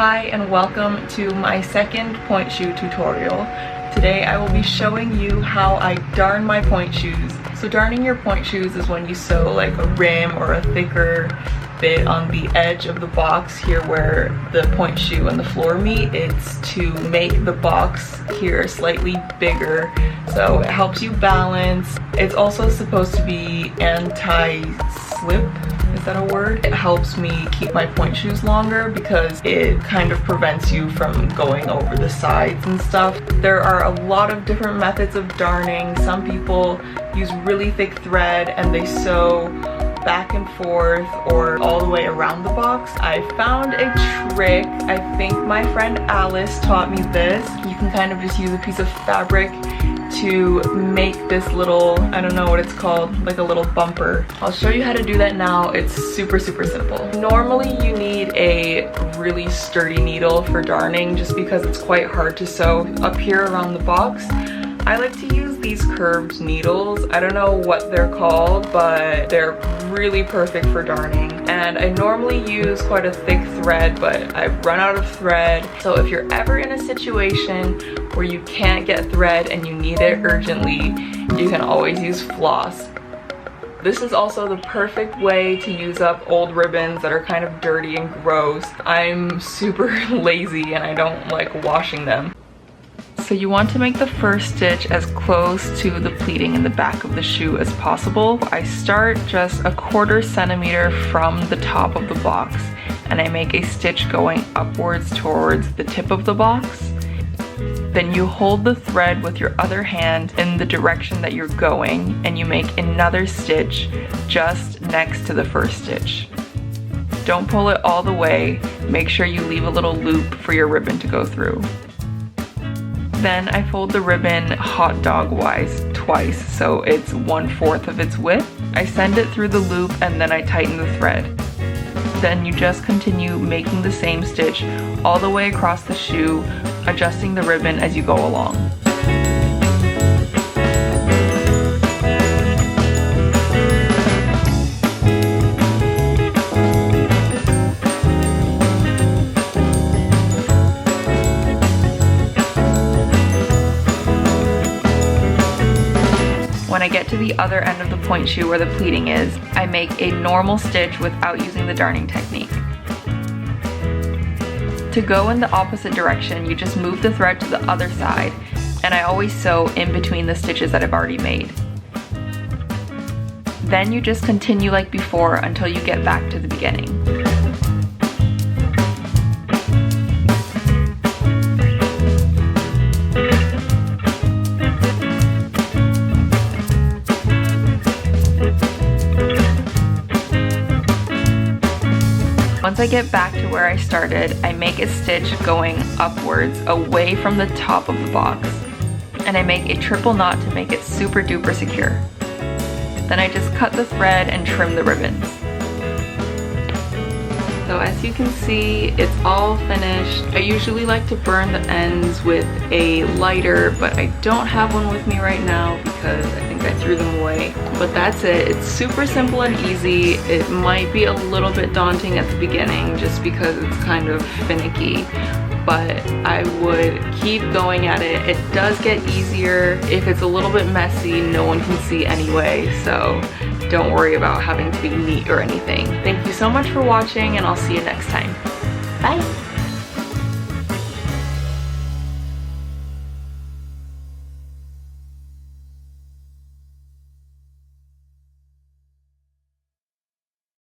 Hi and welcome to my second point shoe tutorial. Today I will be showing you how I darn my point shoes. So darning your point shoes is when you sew like a rim or a thicker bit on the edge of the box here where the point shoe and the floor meet. It's to make the box here slightly bigger so it helps you balance. It's also supposed to be anti-slip. Is that a word? It helps me keep my point shoes longer because it kind of prevents you from going over the sides and stuff. There are a lot of different methods of darning. Some people use really thick thread and they sew back and forth or all the way around the box. I found a trick. I think my friend Alice taught me this. You can kind of just use a piece of fabric to make this little, I don't know what it's called, like a little bumper. I'll show you how to do that now. It's super simple. Normally you need a really sturdy needle for darning just because it's quite hard to sew up here around the box. I like to use these curved needles. I don't know what they're called, but they're really perfect for darning. And I normally use quite a thick thread, but I've run out of thread. So if you're ever in a situation where you can't get thread and you need it urgently, you can always use floss. This is also the perfect way to use up old ribbons that are kind of dirty and gross. I'm super lazy and I don't like washing them. So you want to make the first stitch as close to the pleating in the back of the shoe as possible. I start just a 1/4 centimeter from the top of the box and I make a stitch going upwards towards the tip of the box. Then you hold the thread with your other hand in the direction that you're going and you make another stitch just next to the first stitch. Don't pull it all the way. Make sure you leave a little loop for your ribbon to go through. Then I fold the ribbon hot dog wise twice, so it's 1/4 of its width. I send it through the loop and then I tighten the thread. Then you just continue making the same stitch all the way across the shoe, adjusting the ribbon as you go along. When I get to the other end of the point shoe where the pleating is, I make a normal stitch without using the darning technique. To go in the opposite direction, you just move the thread to the other side, and I always sew in between the stitches that I've already made. Then you just continue like before until you get back to the beginning. Once I get back to where I started, I make a stitch going upwards away from the top of the box. And I make a triple knot to make it super duper secure. Then I just cut the thread and trim the ribbons. So as you can see, it's all finished. I usually like to burn the ends with a lighter, but I don't have one with me right now because I think I threw them away. But that's it. It's super simple and easy. It might be a little bit daunting at the beginning just because it's kind of finicky, but I would keep going at it. It does get easier. If it's a little bit messy, no one can see anyway, so don't worry about having to be neat or anything. Thank you so much for watching and I'll see you next time. Bye!